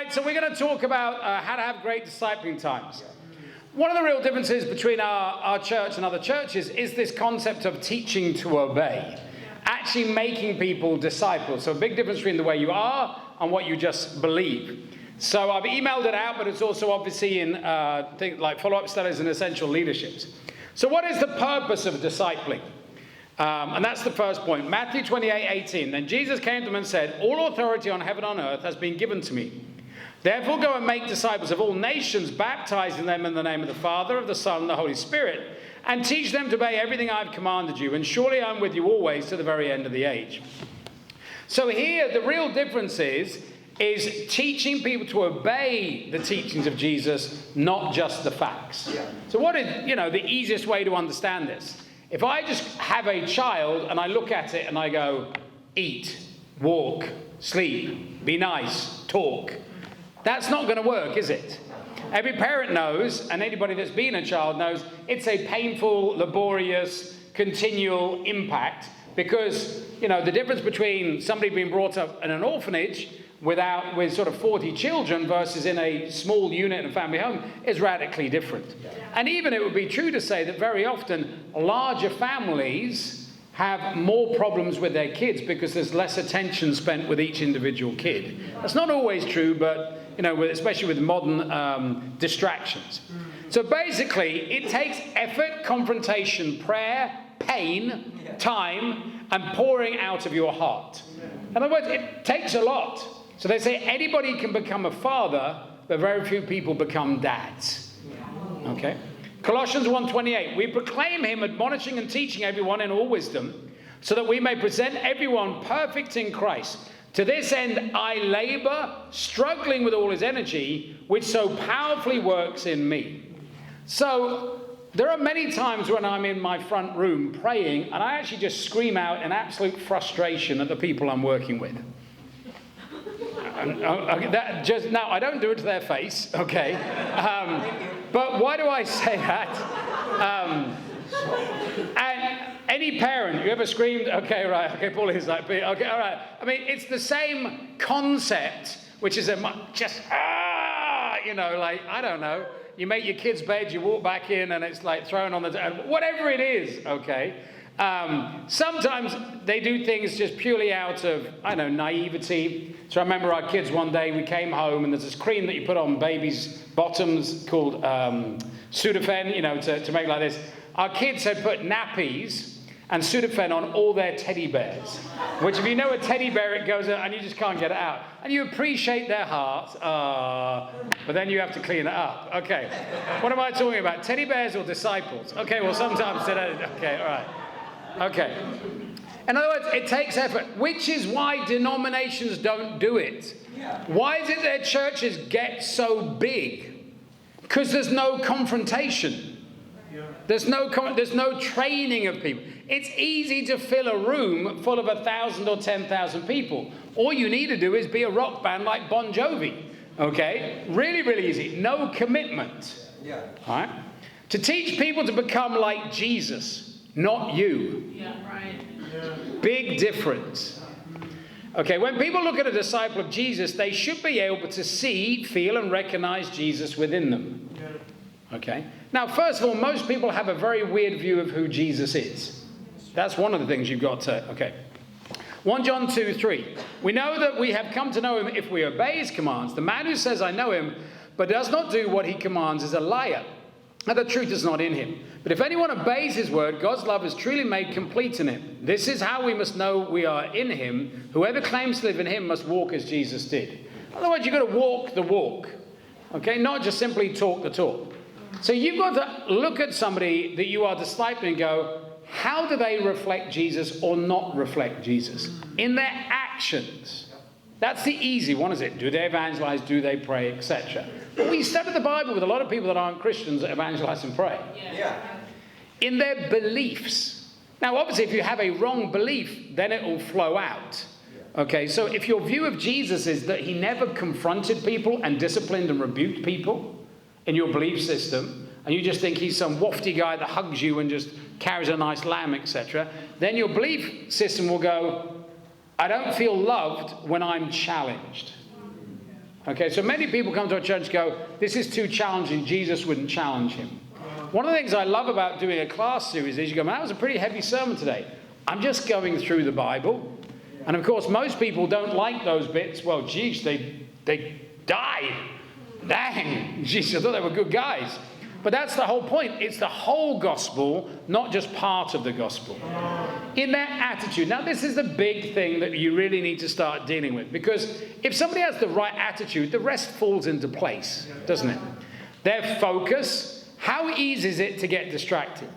right, so we're going to talk about how to have great discipling times. One of the real differences between our church and other churches is this concept of teaching to obey. Actually making people disciples. So a big difference between the way you are and what you just believe. So I've emailed it out, but it's also obviously in things like follow-up studies and essential leaderships. So what is the purpose of discipling? And that's the first point. Matthew 28:18. Then Jesus came to them and said, all authority on heaven and on earth has been given to me. Therefore go and make disciples of all nations, baptizing them in the name of the Father, of the Son, and the Holy Spirit, and teach them to obey everything I've commanded you. And surely I'm with you always to the very end of the age. So here, the real difference is teaching people to obey the teachings of Jesus, not just the facts. So what is, the easiest way to understand this? If I just have a child and I look at it and I go, eat, walk, sleep, be nice, talk, that's not going to work, is it? Every parent knows, and anybody that's been a child knows, it's a painful, laborious, continual impact because, the difference between somebody being brought up in an orphanage with sort of 40 children versus in a small unit and family home is radically different. And even it would be true to say that very often larger families have more problems with their kids because there's less attention spent with each individual kid. That's not always true, but especially with modern distractions. So basically, it takes effort, confrontation, prayer, pain, time, and pouring out of your heart. In other words, it takes a lot. So they say anybody can become a father, but very few people become dads. Okay? Colossians 1:28, we proclaim him, admonishing and teaching everyone in all wisdom, so that we may present everyone perfect in Christ. To this end, I labor, struggling with all his energy, which so powerfully works in me. So there are many times when I'm in my front room praying, and I actually just scream out in absolute frustration at the people I'm working with. Now, I don't do it to their face, okay? But why do I say that? And any parent, you ever screamed, okay, right, okay, Paul is like, okay, all right. I mean, it's the same concept, which is I don't know. You make your kid's bed, you walk back in, and it's like thrown on whatever it is, okay? Sometimes they do things just purely out of, naivety. So I remember our kids one day, we came home, and there's this cream that you put on babies' bottoms called Sudafed, to make like this. Our kids had put nappies and Sudafed on all their teddy bears, which if you know a teddy bear, it goes and you just can't get it out. And you appreciate their heart, but then you have to clean it up. Okay, what am I talking about? Teddy bears or disciples? Okay, well, sometimes, okay, all right. Okay. In other words, it takes effort, which is why denominations don't do it. Why is it that churches get so big? Because there's no confrontation. There's no training of people. It's easy to fill a room full of 1,000 or 10,000 people. All you need to do is be a rock band like Bon Jovi. Okay? Really, really easy. No commitment. All right? To teach people to become like Jesus, not you. Yeah, right. Big difference. Okay, when people look at a disciple of Jesus, they should be able to see, feel, and recognize Jesus within them. Okay? Now, first of all, most people have a very weird view of who Jesus is. That's one of the things you've got to, okay. 1 John 2:3. We know that we have come to know him if we obey his commands. The man who says, I know him, but does not do what he commands is a liar, and the truth is not in him. But if anyone obeys his word, God's love is truly made complete in him. This is how we must know we are in him. Whoever claims to live in him must walk as Jesus did. In other words, you've got to walk the walk. Okay, not just simply talk the talk. So you've got to look at somebody that you are discipling and go, how do they reflect Jesus or not reflect Jesus? In their actions. That's the easy one, is it? Do they evangelize? Do they pray? Etc. But we study the Bible with a lot of people that aren't Christians that evangelize and pray. In their beliefs. Now, obviously, if you have a wrong belief, then it will flow out. Okay, so if your view of Jesus is that he never confronted people and disciplined and rebuked people in your belief system, and you just think he's some wafty guy that hugs you and just carries a nice lamb, etc., then your belief system will go, I don't feel loved when I'm challenged. Okay, so many people come to a church and go, this is too challenging, Jesus wouldn't challenge him. One of the things I love about doing a class series is you go, man, that was a pretty heavy sermon today. I'm just going through the Bible. And of course, most people don't like those bits. Well, geez, they died. Dang, geez, I thought they were good guys. But that's the whole point. It's the whole gospel, not just part of the gospel. In their attitude. Now, this is the big thing that you really need to start dealing with. Because if somebody has the right attitude, the rest falls into place, doesn't it? Their focus. How easy is it to get distracted?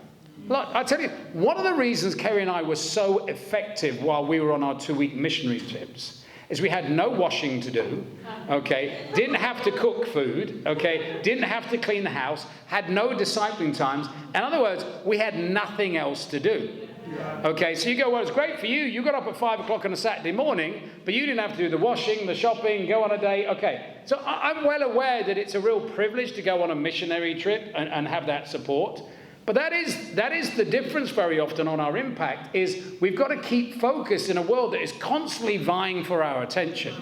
Look, I tell you, one of the reasons Kerry and I were so effective while we were on our 2-week missionary trips is we had no washing to do, okay, didn't have to cook food, okay, didn't have to clean the house, had no discipling times. In other words, we had nothing else to do. Okay, so you go, well, it's great for you. You got up at 5 o'clock on a Saturday morning, but you didn't have to do the washing, the shopping, go on a date. Okay, so I'm well aware that it's a real privilege to go on a missionary trip and have that support. But that is the difference very often on our impact, is we've got to keep focused in a world that is constantly vying for our attention.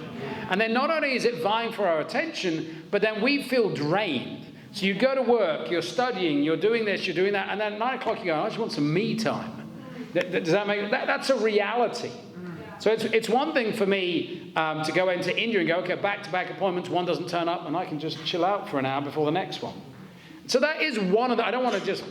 And then not only is it vying for our attention, but then we feel drained. So you go to work, you're studying, you're doing this, you're doing that, and then at 9 o'clock you go, I just want some me time. Does that make that's a reality? So it's one thing for me to go into India and go, okay, back-to-back appointments, one doesn't turn up, and I can just chill out for an hour before the next one. So that is one of the, I don't want to just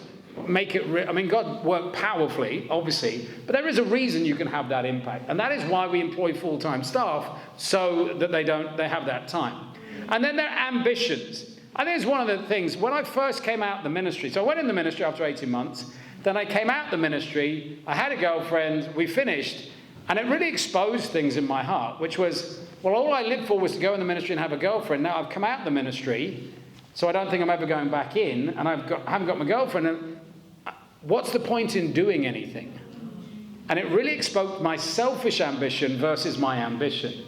make it, I mean, God worked powerfully, obviously, but there is a reason you can have that impact. And that is why we employ full-time staff, so that they have that time. And then their ambitions. I think it's one of the things, when I first came out of the ministry, so I went in the ministry after 18 months, then I came out the ministry, I had a girlfriend, we finished, and it really exposed things in my heart, which was, well, all I lived for was to go in the ministry and have a girlfriend. Now I've come out the ministry, so I don't think I'm ever going back in, and I haven't got my girlfriend, and what's the point in doing anything? And it really exposed my selfish ambition versus my ambition.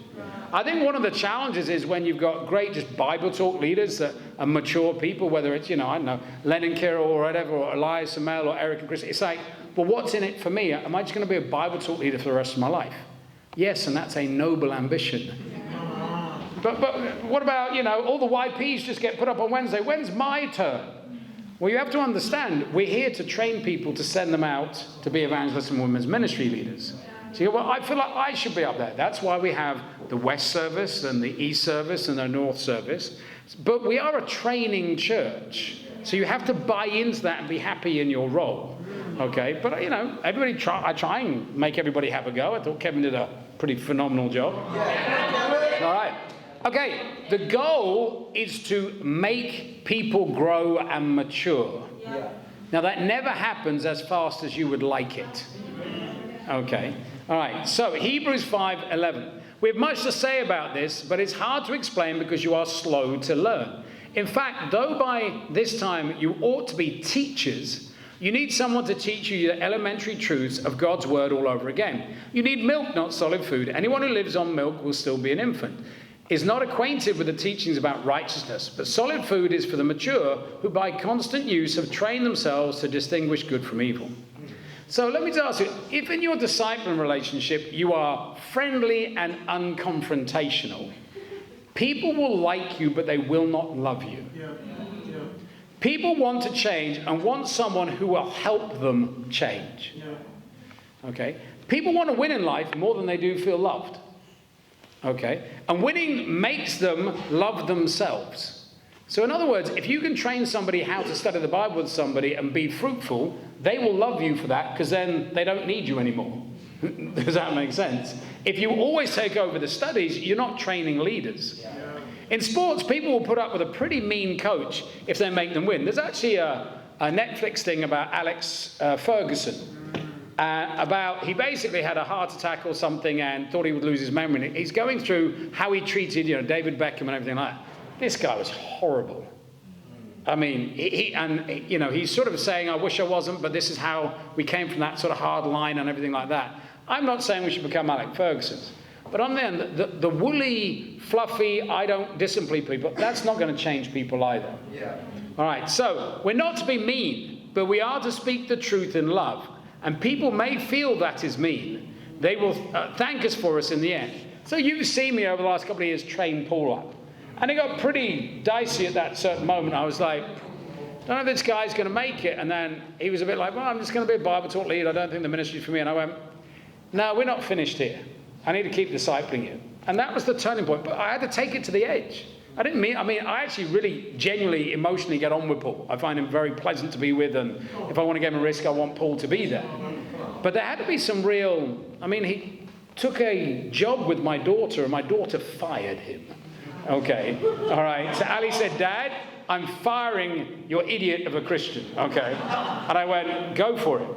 I think one of the challenges is when you've got great just Bible talk leaders that are mature people, whether it's, I don't know, Len and Kira or whatever, or Elias and Mel or Eric and Chris. It's like, well, what's in it for me? Am I just going to be a Bible talk leader for the rest of my life? Yes, and that's a noble ambition. But what about, all the YPs just get put up on Wednesday. When's my turn? Well, you have to understand, we're here to train people to send them out to be evangelists and women's ministry leaders. So you go, well, I feel like I should be up there. That's why we have the West service and the East service and the North service. But we are a training church. So you have to buy into that and be happy in your role. Okay? But, I try and make everybody have a go. I thought Kevin did a pretty phenomenal job. All right. Okay. The goal is to make people grow and mature. Now, that never happens as fast as you would like it. Okay. All right, so Hebrews 5:11. We have much to say about this, but it's hard to explain because you are slow to learn. In fact, though by this time you ought to be teachers, you need someone to teach you the elementary truths of God's word all over again. You need milk, not solid food. Anyone who lives on milk will still be an infant, is not acquainted with the teachings about righteousness, but solid food is for the mature, who by constant use have trained themselves to distinguish good from evil. So let me just ask you, if in your discipling relationship you are friendly and unconfrontational, people will like you, but they will not love you. People want to change and want someone who will help them change. Okay? People want to win in life more than they do feel loved. Okay? And winning makes them love themselves. So in other words, if you can train somebody how to study the Bible with somebody and be fruitful, they will love you for that, because then they don't need you anymore. Does that make sense? If you always take over the studies, you're not training leaders. In sports, people will put up with a pretty mean coach if they make them win. There's actually a Netflix thing about Alex Ferguson. He basically had a heart attack or something and thought he would lose his memory. He's going through how he treated, David Beckham and everything like that. This guy was horrible. I mean, he's sort of saying, I wish I wasn't, but this is how we came from that sort of hard line and everything like that. I'm not saying we should become Alex Ferguson. But on the end, the woolly, fluffy, I don't discipline people, that's not going to change people either. All right, so we're not to be mean, but we are to speak the truth in love. And people may feel that is mean. They will thank us for us in the end. So you've seen me over the last couple of years train Paul up. And it got pretty dicey at that certain moment. I was like, I don't know if this guy's going to make it. And then he was a bit like, well, I'm just going to be a Bible talk lead. I don't think the ministry's for me. And I went, no, we're not finished here. I need to keep discipling you. And that was the turning point. But I had to take it to the edge. I actually really genuinely, emotionally get on with Paul. I find him very pleasant to be with. And if I want to give him a risk, I want Paul to be there. But there had to be some real, he took a job with my daughter and my daughter fired him. Okay, all right. So Ali said, Dad, I'm firing your idiot of a Christian. Okay. And I went, go for it.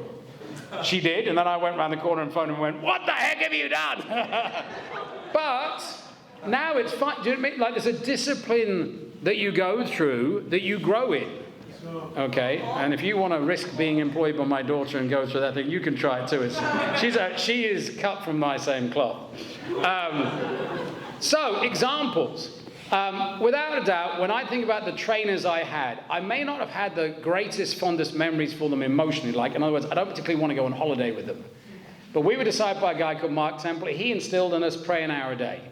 She did. And then I went around the corner and phoned him and went, what the heck have you done? But now it's fine. Do you know what I mean? Like there's a discipline that you go through that you grow in. Okay. And if you want to risk being employed by my daughter and go through that thing, you can try it too. She is cut from my same cloth. So, examples. Without a doubt, when I think about the trainers I had, I may not have had the greatest, fondest memories for them emotionally. Like, in other words, I don't particularly want to go on holiday with them. But we were discipled by a guy called Mark Temple. He instilled in us pray an hour a day.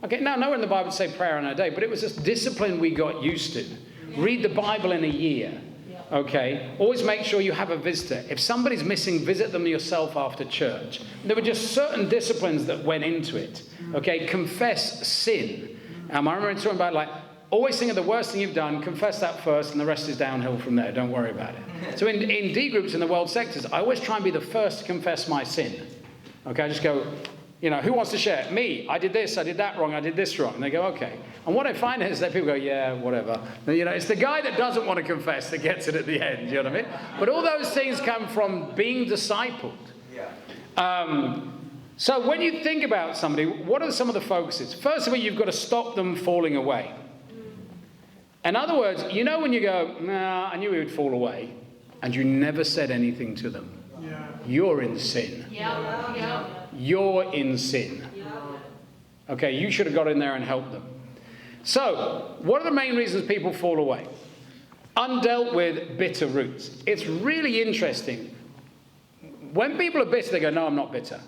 Okay, now, nowhere in the Bible say prayer an hour a day, but it was this discipline we got used to. Read the Bible in a year. Okay, always make sure you have a visitor. If somebody's missing, visit them yourself after church. There were just certain disciplines that went into it. Okay, confess sin. I remember talking about always think of the worst thing you've done, confess that first, and the rest is downhill from there. Don't worry about it. So in D groups in the world sectors, I always try and be the first to confess my sin. Okay, I just go, who wants to share? Me. I did this, I did that wrong, I did this wrong. And they go, okay. And what I find is that people go, yeah, whatever. And, it's the guy that doesn't want to confess that gets it at the end, you know what I mean? But all those things come from being discipled. Yeah. So when you think about somebody, what are some of the focuses? First of all, you've got to stop them falling away. In other words, when you go, nah, I knew he would fall away, and you never said anything to them. Yeah. You're in sin. Yeah. You're in sin. Okay, you should have got in there and helped them. So, what are the main reasons people fall away? Undealt with bitter roots. It's really interesting. When people are bitter, they go, no, I'm not bitter.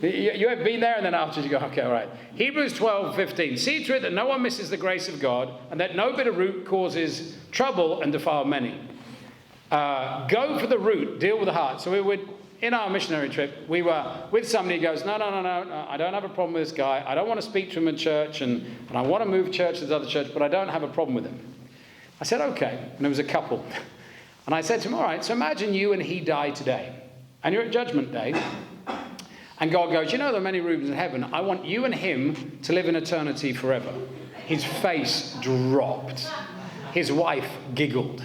You have been there, and then afterwards you go, okay, all right. Hebrews 12:15. See to it that no one misses the grace of God, and that no bitter root causes trouble and defile many. Go for the root, deal with the heart. So we would, in our missionary trip, we were with somebody who goes, no, I don't have a problem with this guy. I don't want to speak to him in church, and I want to move church to the other church, but I don't have a problem with him. I said, okay. And there was a couple. And I said to him, all right, so imagine you and he die today, and you're at Judgment Day. And God goes, there are many rooms in heaven. I want you and him to live in eternity forever. His face dropped. His wife giggled.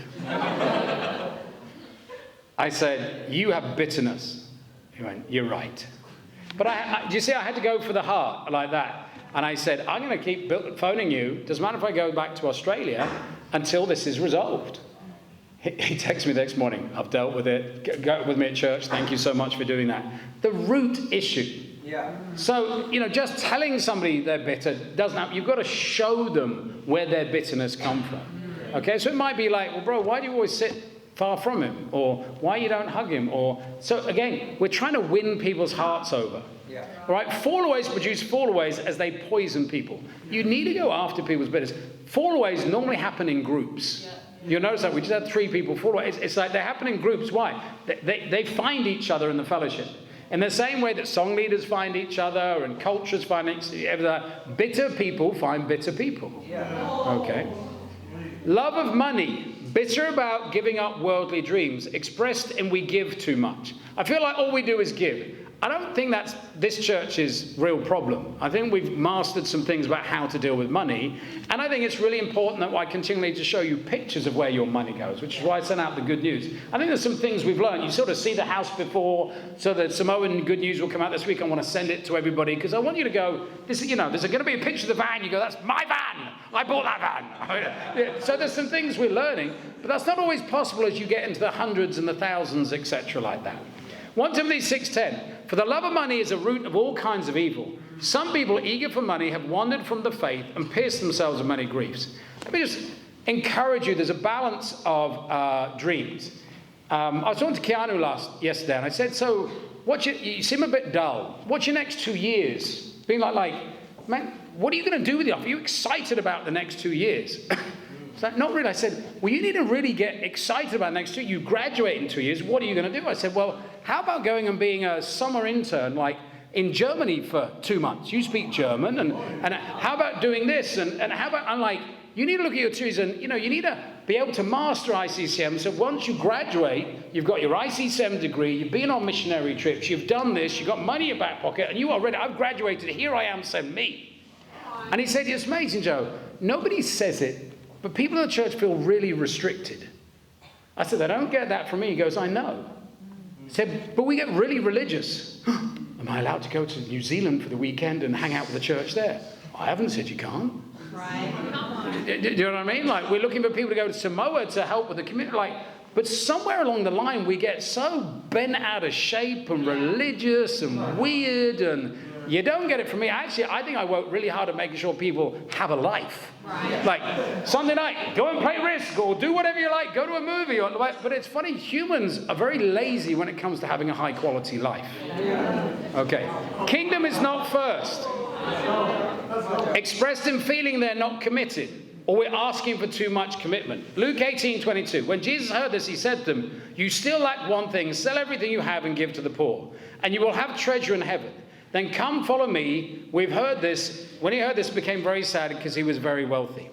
I said, you have bitterness. He went, you're right. But do you see, I had to go for the heart like that. And I said, I'm going to keep phoning you. Doesn't matter if I go back to Australia until this is resolved. He texted me the next morning. I've dealt with it. Go with me at church. Thank you so much for doing that. The root issue. Yeah. So, just telling somebody they're bitter doesn't happen. You've got to show them where their bitterness come from. Okay, so it might be like, well, bro, why do you always sit far from him? Or why you don't hug him? Or so again, we're trying to win people's hearts over. Yeah. All right, fallaways produce fallaways as they poison people. You need to go after people's bitterness. Fallaways normally happen in groups. Yeah. You'll notice that we just had 3 people fall away. It's like they happen in groups. Why? They find each other in the fellowship. In the same way that song leaders find each other and cultures find each other, bitter people find bitter people. Yeah. Okay. Love of money, bitter about giving up worldly dreams, expressed in we give too much. I feel like all we do is give. I don't think that's this church's real problem. I think we've mastered some things about how to deal with money. And I think it's really important that I continually to show you pictures of where your money goes, which is why I sent out the good news. I think there's some things we've learned. You sort of see the house before, so that Samoan good news will come out this week. I want to send it to everybody because I want you to go, there's going to be a picture of the van. You go, that's my van. I bought that van. So there's some things we're learning, but that's not always possible as you get into the hundreds and the thousands, etc. like that. 1 Timothy 6:10. For the love of money is a root of all kinds of evil. Some people eager for money have wandered from the faith and pierced themselves with many griefs. Let me just encourage you. There's a balance of dreams. I was talking to Keanu yesterday, and I said, so you seem a bit dull. What's your next 2 years? Being like, man, what are you going to do with the offer? Are you excited about the next 2 years? It's like, not really. I said, well, you need to really get excited about the next 2 years. You graduate in 2 years. What are you going to do? I said, well, how about going and being a summer intern, like in Germany for 2 months? You speak German. And how about doing this? And how about, I'm like, you need to look at your 2 years and, you need to be able to master ICCM. So once you graduate, you've got your ICCM degree, you've been on missionary trips, you've done this, you've got money in your back pocket, and you are ready. I've graduated. Here I am, send me. And he said, it's amazing, Joe. Nobody says it, but people in the church feel really restricted. I said, they don't get that from me. He goes, I know. He said, but we get really religious. Am I allowed to go to New Zealand for the weekend and hang out with the church there? I haven't said you can't. Right. Do you know what I mean? Like, we're looking for people to go to Samoa to help with the community. Like, but somewhere along the line, we get so bent out of shape and religious and weird, and you don't get it from me. Actually, I think I work really hard at making sure people have a life. Right. Like, Sunday night, go and play Risk, or do whatever you like, go to a movie. But it's funny, humans are very lazy when it comes to having a high-quality life. Okay. Kingdom is not first. Expressed in feeling they're not committed, or we're asking for too much commitment. Luke 18:22. When Jesus heard this, he said to them, you still lack one thing. Sell everything you have and give to the poor, and you will have treasure in heaven. Then come follow me. We've heard this. When he heard this, he became very sad because he was very wealthy.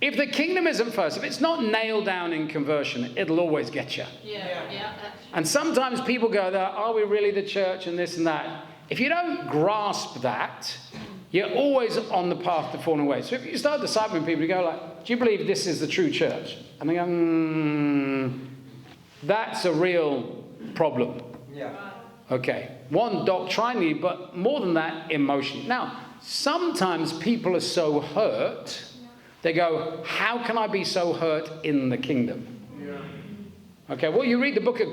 If the kingdom isn't first, if it's not nailed down in conversion, it'll always get you. Yeah. And sometimes people go there, are we really the church and this and that? If you don't grasp that, you're always on the path to falling away. So if you start discipling people, you go like, do you believe this is the true church? And they go, that's a real problem. Yeah. Okay. One, doctrinally, but more than that, emotionally. Now, sometimes people are so hurt, they go, how can I be so hurt in the kingdom? Yeah. Okay, well, you read the book of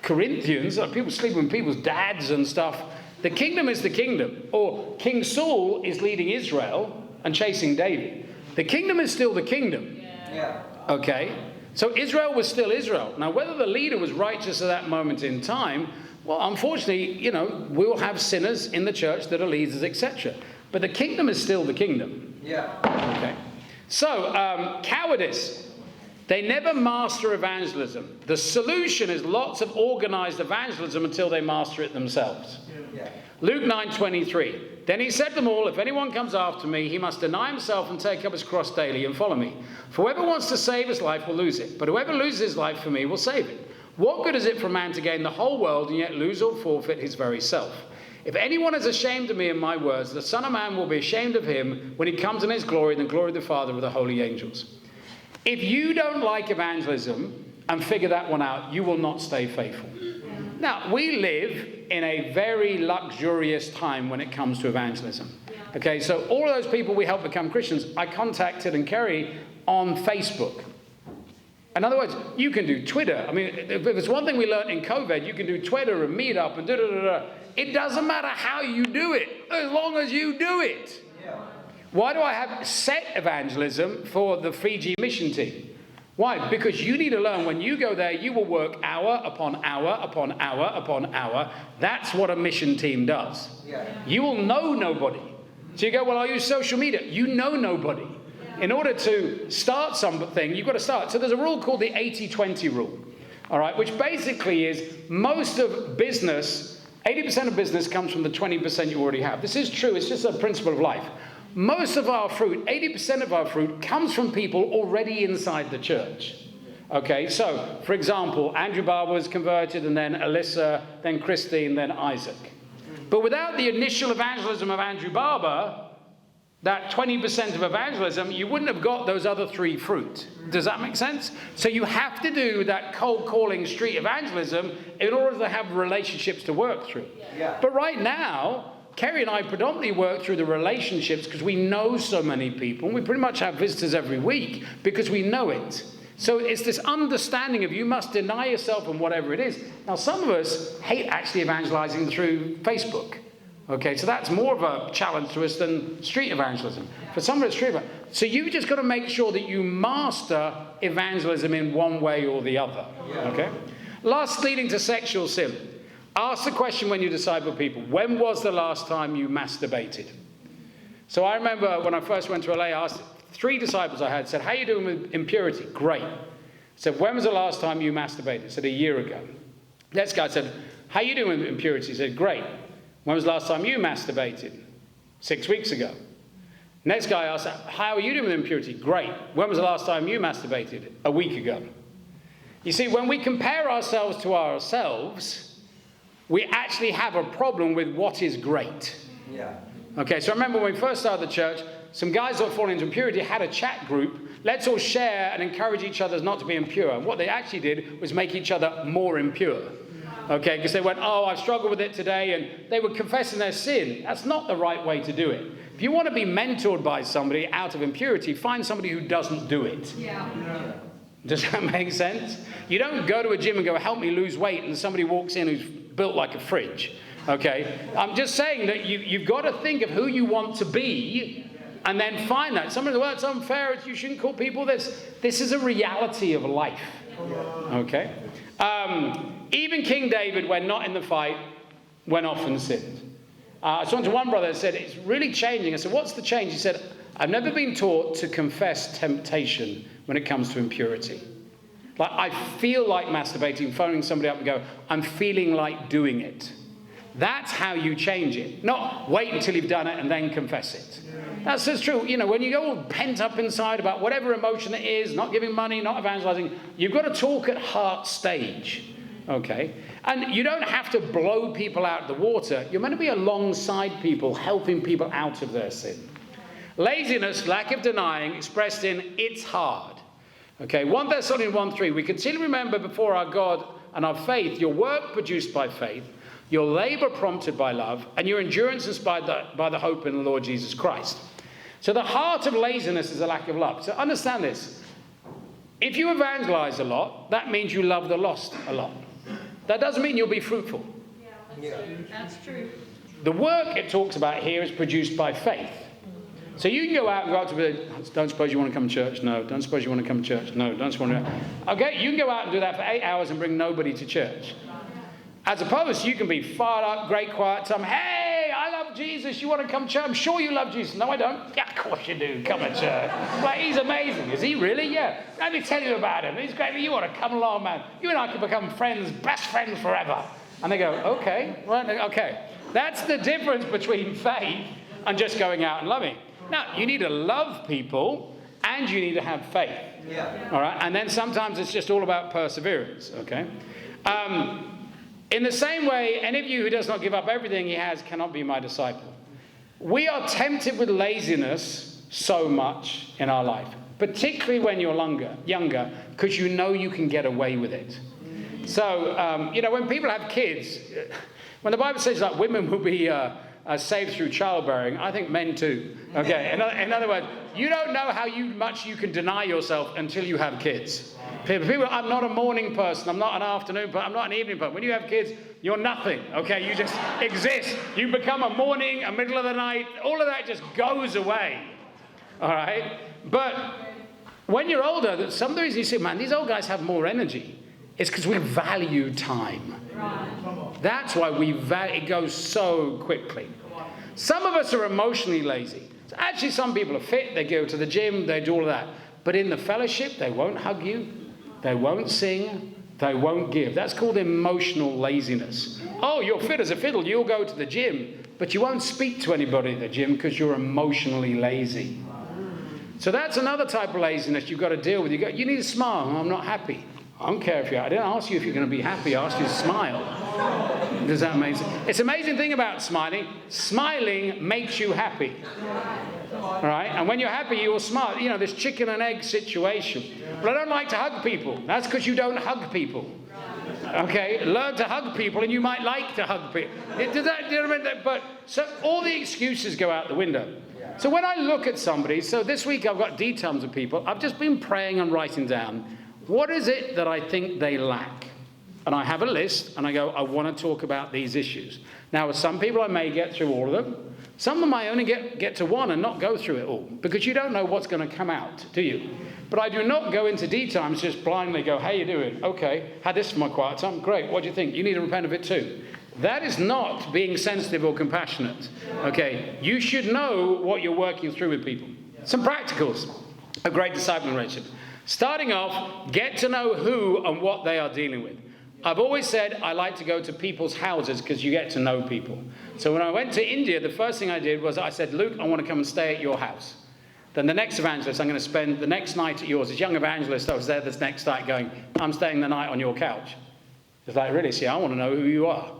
Corinthians, people sleeping with people's dads and stuff. The kingdom is the kingdom. Or King Saul is leading Israel and chasing David. The kingdom is still the kingdom. Yeah. Okay? So Israel was still Israel. Now, whether the leader was righteous at that moment in time, well, unfortunately, we'll have sinners in the church that are leaders, etc. But the kingdom is still the kingdom. Yeah. Okay. So, cowardice. They never master evangelism. The solution is lots of organized evangelism until they master it themselves. Yeah. Luke 9:23. Then he said to them all, if anyone comes after me, he must deny himself and take up his cross daily and follow me. For whoever wants to save his life will lose it, but whoever loses his life for me will save it. What good is it for a man to gain the whole world and yet lose or forfeit his very self? If anyone is ashamed of me and my words, the Son of Man will be ashamed of him when he comes in his glory and the glory of the Father with the holy angels. If you don't like evangelism and figure that one out, you will not stay faithful. Now, we live in a very luxurious time when it comes to evangelism. Okay, so all of those people we help become Christians, I contacted and carry on Facebook. In other words, you can do Twitter. I mean, if it's one thing we learned in COVID, you can do Twitter and Meetup and da-da-da-da. It doesn't matter how you do it, as long as you do it. Yeah. Why do I have set evangelism for the Fiji mission team? Why? Because you need to learn when you go there, you will work hour upon hour upon hour upon hour. That's what a mission team does. Yeah. You will know nobody. So you go, well, I'll use social media. You know nobody. In order to start something, you've got to start. So there's a rule called the 80-20 rule, all right, which basically is most of business, 80% of business comes from the 20% you already have. This is true. It's just a principle of life. Most of our fruit, 80% of our fruit, comes from people already inside the church. Okay, so, for example, Andrew Barber was converted, and then Alyssa, then Christine, then Isaac. But without the initial evangelism of Andrew Barber, that 20% of evangelism, you wouldn't have got those other three fruit. Does that make sense? So you have to do that cold calling street evangelism in order to have relationships to work through. Yeah. But right now, Kerry and I predominantly work through the relationships because we know so many people. We pretty much have visitors every week because we know it. So it's this understanding of you must deny yourself and whatever it is. Now, some of us hate actually evangelizing through Facebook. Okay, so that's more of a challenge to us than street evangelism. For some of us, street evangelism. So you've just got to make sure that you master evangelism in one way or the other. Okay? Last, leading to sexual sin. Ask the question when you disciple people, when was the last time you masturbated? So I remember when I first went to LA, I asked 3 disciples I had, said, how are you doing with impurity? Great. I said, when was the last time you masturbated? I said, a year ago. Next guy said, how are you doing with impurity? He said, great. When was the last time you masturbated? 6 weeks ago. Next guy asked, how are you doing with impurity? Great. When was the last time you masturbated? A week ago. You see, when we compare ourselves to ourselves, we actually have a problem with what is great. Yeah. Okay, so I remember when we first started the church, some guys that were falling into impurity had a chat group. Let's all share and encourage each other not to be impure. And what they actually did was make each other more impure. Okay, because they went, oh, I've struggled with it today, and they were confessing their sin. That's not the right way to do it. If you want to be mentored by somebody out of impurity, find somebody who doesn't do it. Yeah. Does that make sense? You don't go to a gym and go, help me lose weight, and somebody walks in who's built like a fridge. Okay? I'm just saying that you've got to think of who you want to be and then find that. Somebody says, well, it's unfair. You shouldn't call people this. This is a reality of life. Okay? Even King David, when not in the fight, went off and sinned. I spoke to one brother that said, it's really changing. I said, what's the change? He said, I've never been taught to confess temptation when it comes to impurity. Like, I feel like masturbating, phoning somebody up and go, I'm feeling like doing it. That's how you change it. Not wait until you've done it and then confess it. That's just true. You know, when you go all pent up inside about whatever emotion it is, not giving money, not evangelizing, you've got to talk at heart stage. Okay? And you don't have to blow people out of the water. You're meant to be alongside people, helping people out of their sin. Laziness, lack of denying, expressed in it's hard. Okay, 1 Thessalonians 1:3, we continually remember before our God and our faith, your work produced by faith, your labor prompted by love, and your endurance inspired by the hope in the Lord Jesus Christ. So the heart of laziness is a lack of love. So understand this. If you evangelize a lot, that means you love the lost a lot. That doesn't mean you'll be fruitful. Yeah, that's true. The work it talks about here is produced by faith. So you can go out and go out to the, don't suppose you want to come to church? No. Don't suppose you want to come to church? No. Don't suppose you want to. Okay, you can go out and do that for 8 hours and bring nobody to church. As opposed, you can be fired up, great quiet time. Hey, I love Jesus. You want to come to church? I'm sure you love Jesus. No, I don't. Yeah, of course you do. Come to church. Like, he's amazing. Is he really? Yeah. Let me tell you about him. He's great. You want to come along, man. You and I can become friends, best friends forever. And they go, okay. Well, okay. That's the difference between faith and just going out and loving. Now, you need to love people and you need to have faith. Yeah. All right? And then sometimes it's just all about perseverance. Okay? In the same way, any of you who does not give up everything he has cannot be my disciple. We are tempted with laziness so much in our life, particularly when you're younger, because you know you can get away with it. So, you know, when people have kids, when the Bible says that women will be saved through childbearing, I think men too. Okay, in other words, you don't know how much you can deny yourself until you have kids. People, I'm not a morning person, I'm not an afternoon person, I'm not an evening person. When you have kids, you're nothing, okay? You just exist. You become a morning, a middle of the night, all of that just goes away, all right? But when you're older, some of the reason you see, man, these old guys have more energy. It's because we value time. Right. That's why it goes so quickly. Some of us are emotionally lazy. So actually, some people are fit, they go to the gym, they do all of that. But in the fellowship, they won't hug you. They won't sing. They won't give. That's called emotional laziness. Oh, you're fit as a fiddle. You'll go to the gym, but you won't speak to anybody at the gym because you're emotionally lazy. So that's another type of laziness you've got to deal with. You need to smile. I'm not happy. I don't care if I didn't ask you if you're going to be happy. I asked you to smile. Does that make sense? It's an amazing thing about smiling. Smiling makes you happy. All right? And when you're happy, you will smile. You know, this chicken and egg situation. But I don't like to hug people. That's because you don't hug people. Okay? Learn to hug people and you might like to hug people. But so all the excuses go out the window. So when I look at somebody, so this week I've got details of people. I've just been praying and writing down, what is it that I think they lack? And I have a list and I go, I want to talk about these issues. Now, with some people I may get through all of them. Some of them I only get to one and not go through it all, because you don't know what's going to come out, do you? But I do not go into detail and just blindly go, how you doing? Okay, had this for my quiet time. Great, what do you think? You need to repent of it too. That is not being sensitive or compassionate. Okay, you should know what you're working through with people. Some practicals of great discipling relationship. Starting off, get to know who and what they are dealing with. I've always said I like to go to people's houses because you get to know people. So when I went to India, the first thing I did was I said, Luke, I want to come and stay at your house. Then the next evangelist, I'm going to spend the next night at yours. This young evangelist, I was there this next night going, I'm staying the night on your couch. It's like, really? See, I want to know who you are.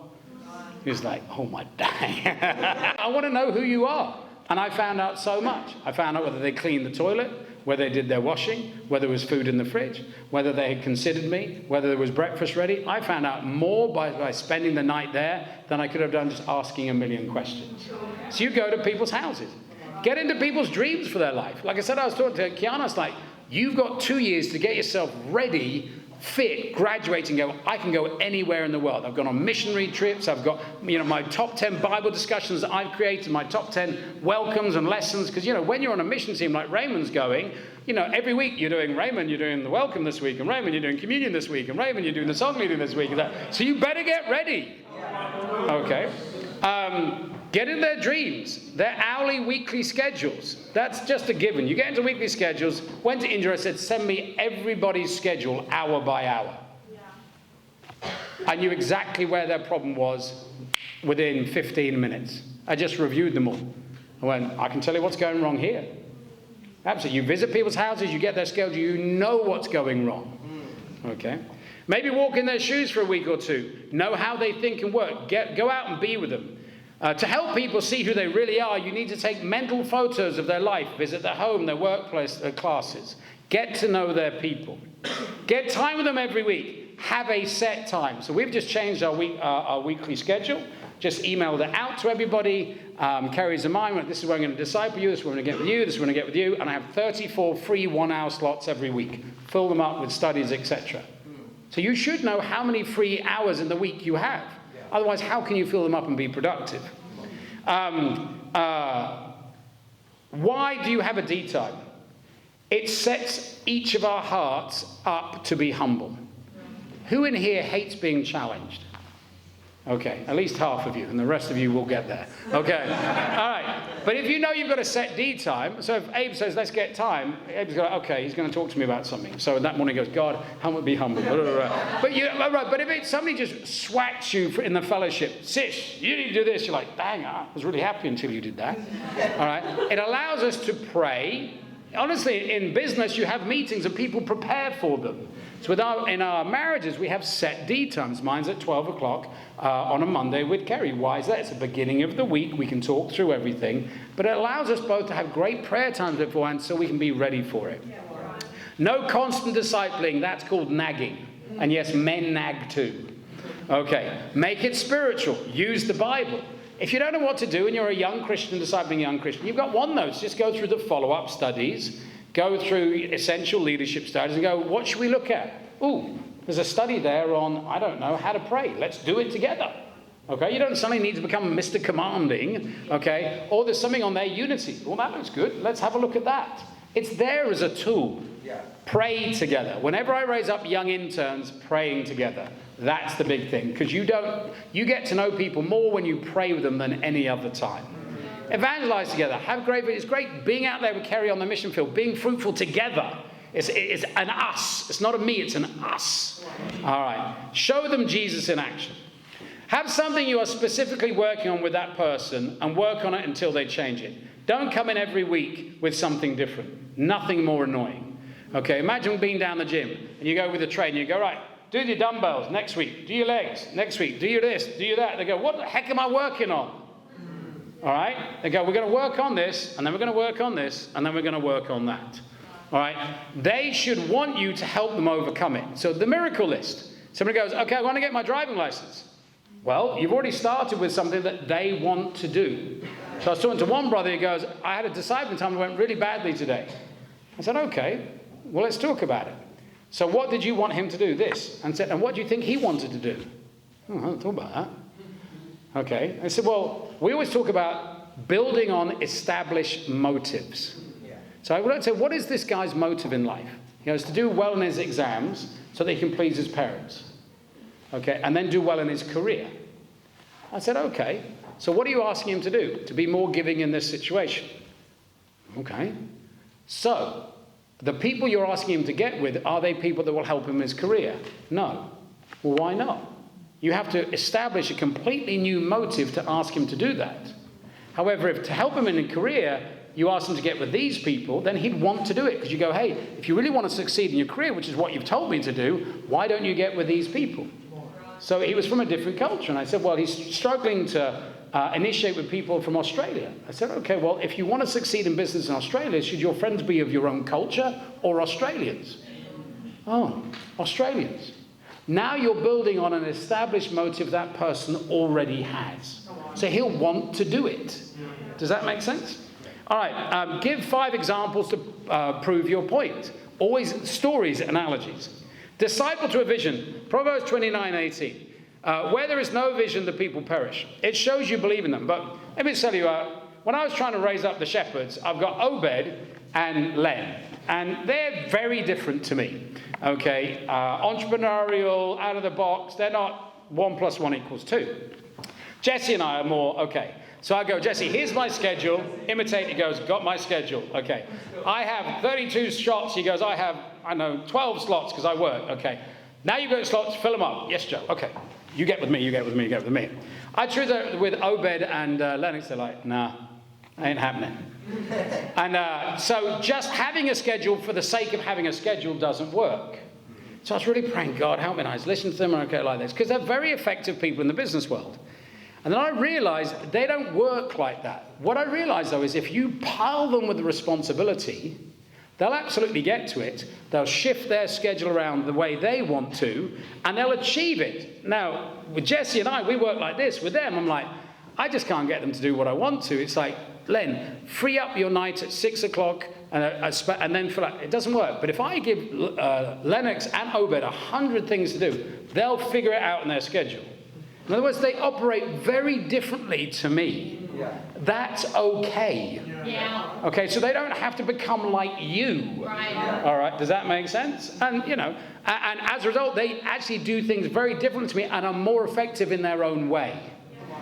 He was like, oh my dang. I want to know who you are. And I found out so much. I found out whether they cleaned the toilet, whether they did their washing, whether there was food in the fridge, whether they had considered me, whether there was breakfast ready. I found out more by spending the night there than I could have done just asking a million questions. So you go to people's houses. Get into people's dreams for their life. Like I said, I was talking to Kiana, it's like, you've got 2 years to get yourself ready, fit, graduate, and go, I can go anywhere in the world. I've gone on missionary trips. I've got, my top 10 Bible discussions that I've created, my top 10 welcomes and lessons. Because, when you're on a mission team like Raymond's going, every week you're doing Raymond, you're doing the welcome this week, and Raymond, you're doing communion this week, and Raymond, you're doing the song leading this week. So you better get ready. Okay. Get in their dreams, their hourly, weekly schedules. That's just a given. You get into weekly schedules. Went to India, I said, send me everybody's schedule hour by hour. Yeah. I knew exactly where their problem was within 15 minutes. I just reviewed them all. I went, I can tell you what's going wrong here. Absolutely. You visit people's houses, you get their schedule, you know what's going wrong. Okay? Maybe walk in their shoes for a week or two. Know how they think and work. Go out and be with them. To help people see who they really are, you need to take mental photos of their life, visit their home, their workplace, their classes. Get to know their people. Get time with them every week. Have a set time. So we've just changed our weekly schedule. Just emailed it out to everybody. Carries in mind, this is where I'm going to disciple you, this is where I'm going to get with you, this is where I'm going to get with you. And I have 34 free 1-hour slots every week. Fill them up with studies, etc. So you should know how many free hours in the week you have. Otherwise, how can you fill them up and be productive? Why do you have a D time? It sets each of our hearts up to be humble. Who in here hates being challenged? Okay, at least half of you, and the rest of you will get there. Okay, all right. But if you know you've got a set D time, so if Abe says, let's get time, Abe's going, okay, he's going to talk to me about something. So that morning he goes, God, help me be humble. But if somebody just swats you in the fellowship, Sis, you need to do this, you're like, dang, I was really happy until you did that. All right, it allows us to pray. Honestly, in business, you have meetings and people prepare for them. So in our marriages, we have set D times. Mine's at 12 o'clock on a Monday with Kerry. Why is that? It's the beginning of the week. We can talk through everything. But it allows us both to have great prayer times beforehand so we can be ready for it. No constant discipling. That's called nagging. And yes, men nag too. Okay. Make it spiritual. Use the Bible. If you don't know what to do and you're a young Christian discipling a young Christian, you've got OneNotes. Just go through the follow-up studies. Go through essential leadership studies and go, what should we look at? Ooh, there's a study there on, I don't know, how to pray. Let's do it together. Okay, you don't suddenly need to become Mr. Commanding. Okay, or there's something on there, unity. Well, that looks good. Let's have a look at that. It's there as a tool. Yeah. Pray together. Whenever I raise up young interns, praying together. That's the big thing. Because you get to know people more when you pray with them than any other time. Evangelize together. It's great being out there with Kerry on the mission field, being fruitful together. It's an us. It's not a me, it's an us. All right. Show them Jesus in action. Have something you are specifically working on with that person and work on it until they change it. Don't come in every week with something different. Nothing more annoying. Okay, imagine being down the gym and you go with a trainer and you go, right, do your dumbbells next week, do your legs next week, do your this, do your that. They go, what the heck am I working on? All right? They go, we're going to work on this, and then we're going to work on this, and then we're going to work on that. All right? They should want you to help them overcome it. So the miracle list. Somebody goes, okay, I want to get my driving license. Well, you've already started with something that they want to do. So I was talking to one brother who goes, I had a discipling time that went really badly today. I said, okay, well, let's talk about it. So what did you want him to do? This. And said, and what do you think he wanted to do? Oh, I don't talk about that. Okay. I said, well, we always talk about building on established motives. Yeah. So I would say, what is this guy's motive in life? He goes to do well in his exams so that he can please his parents. Okay. And then do well in his career. I said, okay. So what are you asking him to do? To be more giving in this situation. Okay. So the people you're asking him to get with, are they people that will help him in his career? No. Well, why not? You have to establish a completely new motive to ask him to do that. However, if to help him in a career, you ask him to get with these people, then he'd want to do it. Because you go, hey, if you really want to succeed in your career, which is what you've told me to do, why don't you get with these people? So he was from a different culture. And I said, well, he's struggling to initiate with people from Australia. I said, okay, well, if you want to succeed in business in Australia, should your friends be of your own culture or Australians? Oh, Australians. Now you're building on an established motive that person already has. So he'll want to do it. Does that make sense? All right, give 5 examples to prove your point. Always stories, analogies. Disciple to a vision. Proverbs 29:18. Where there is no vision, the people perish. It shows you believe in them. But let me tell you, when I was trying to raise up the shepherds, I've got Obed and Len. And they're very different to me. Okay, entrepreneurial, out of the box. They're not 1 + 1 = 2. Jesse and I are more, okay. So I go, Jesse, here's my schedule. Imitate, he goes, got my schedule. Okay. I have 32 slots. He goes, I have, 12 slots because I work. Okay. Now you've got slots, fill them up. Yes, Joe. Okay. You get with me, you get with me, you get with me. I tried that with Obed and Lennox. They're like, nah, ain't happening. And so just having a schedule for the sake of having a schedule doesn't work. So I was really praying, God, help me. And I was listening to them and okay like this. Because they're very effective people in the business world. And then I realized they don't work like that. What I realized, though, is if you pile them with the responsibility, they'll absolutely get to it. They'll shift their schedule around the way they want to, and they'll achieve it. Now, with Jesse and I, we work like this. With them, I'm like, I just can't get them to do what I want to. It's like, Len, free up your night at 6 o'clock, and then for that. It doesn't work. But if I give Lennox and Obed 100 things to do, they'll figure it out in their schedule. In other words, they operate very differently to me. Yeah. That's okay. Yeah. Okay, so they don't have to become like you. Right. Yeah. All right, does that make sense? And, and as a result, they actually do things very different to me and are more effective in their own way.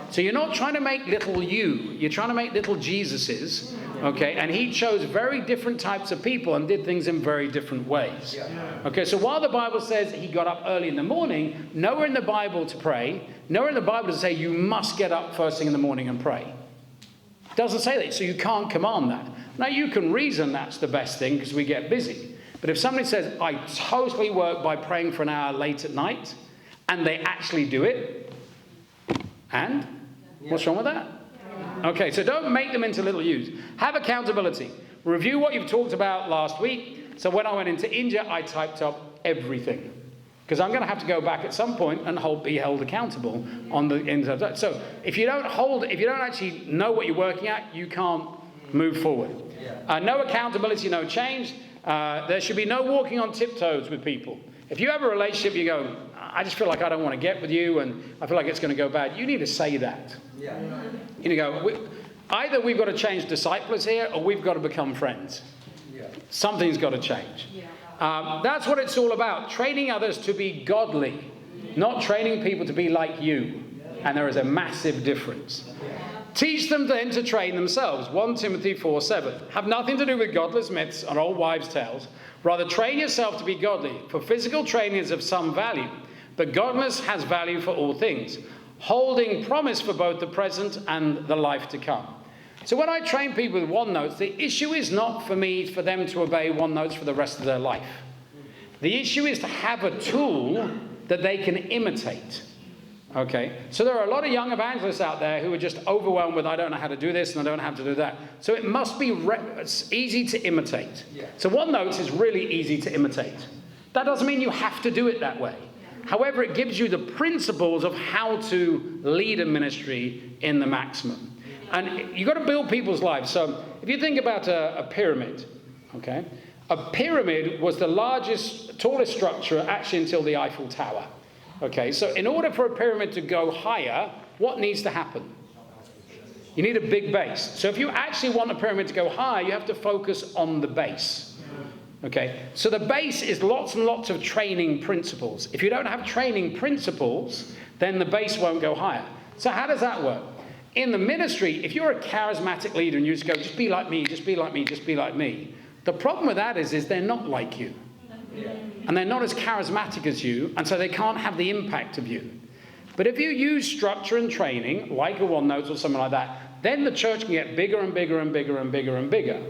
So you're not trying to make little you. You're trying to make little Jesuses. Okay, and he chose very different types of people and did things in very different ways. Okay, so while the Bible says he got up early in the morning, nowhere in the Bible to pray, nowhere in the Bible to say you must get up first thing in the morning and pray. It doesn't say that, so you can't command that. Now you can reason that's the best thing because we get busy. But if somebody says, I totally work by praying for an hour late at night, and they actually do it, and what's wrong with that? Okay, so don't make them into little yous. Have accountability. Review what you've talked about last week. So when I went into India, I typed up everything. Because I'm going to have to go back at some point and be held accountable on the inside. So if you don't actually know what you're working at, you can't move forward. No accountability, no change. There should be no walking on tiptoes with people. If you have a relationship, you go, I just feel like I don't want to get with you and I feel like it's going to go bad. You need to say that. Yeah. You need to go, either we've got to change disciples here or we've got to become friends. Yeah. Something's got to change. Yeah. That's what it's all about. Training others to be godly, not training people to be like you. And there is a massive difference. Teach them then to train themselves. 1 Timothy 4:7. Have nothing to do with godless myths and old wives' tales. Rather, train yourself to be godly. For physical training is of some value, but godliness has value for all things, holding promise for both the present and the life to come. So when I train people with one notes, the issue is not for them to obey one notes for the rest of their life. The issue is to have a tool that they can imitate. Okay, so there are a lot of young evangelists out there who are just overwhelmed with, I don't know how to do this and I don't know how to do that. So it must be easy to imitate. Yeah. So one note is really easy to imitate. That doesn't mean you have to do it that way. However, it gives you the principles of how to lead a ministry in the maximum. And you've got to build people's lives. So if you think about a pyramid, okay, a pyramid was the largest, tallest structure actually until the Eiffel Tower. Okay, so in order for a pyramid to go higher, what needs to happen? You need a big base. So if you actually want a pyramid to go higher, you have to focus on the base. Okay, so the base is lots and lots of training principles. If you don't have training principles, then the base won't go higher. So how does that work? In the ministry, if you're a charismatic leader and you just go, just be like me, just be like me, just be like me, the problem with that is they're not like you. And they're not as charismatic as you, and so they can't have the impact of you. But if you use structure and training, like a One Notes or something like that, then the church can get bigger and bigger and bigger and bigger and bigger.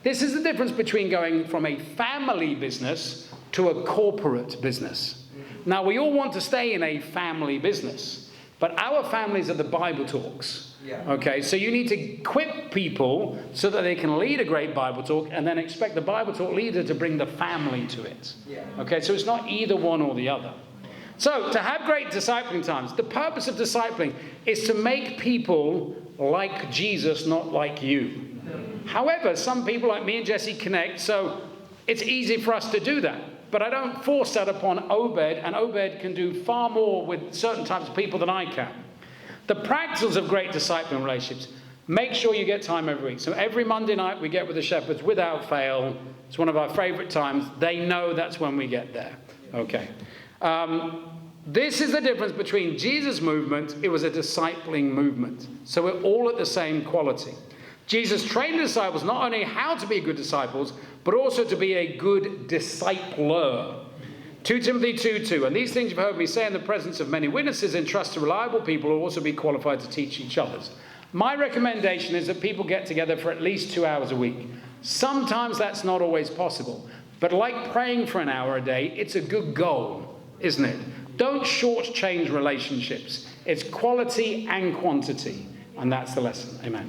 This is the difference between going from a family business to a corporate business. Now, we all want to stay in a family business, but our families are the Bible talks. Okay, so you need to equip people so that they can lead a great Bible talk and then expect the Bible talk leader to bring the family to it. Okay, so it's not either one or the other. So to have great discipling times, the purpose of discipling is to make people like Jesus, not like you. However, some people like me and Jesse connect, so it's easy for us to do that. But I don't force that upon Obed, and Obed can do far more with certain types of people than I can. The practicals of great discipling relationships, make sure you get time every week. So every Monday night we get with the shepherds without fail. It's one of our favorite times. They know that's when we get there. Okay. This is the difference between Jesus' movement. It was a discipling movement. So we're all at the same quality. Jesus trained the disciples not only how to be good disciples, but also to be a good discipler. 2 Timothy 2:2, and these things you've heard me say in the presence of many witnesses, entrust to reliable people who will also be qualified to teach each others. My recommendation is that people get together for at least 2 hours a week. Sometimes that's not always possible, but like praying for an hour a day, it's a good goal, isn't it? Don't shortchange relationships. It's quality and quantity, and that's the lesson. Amen.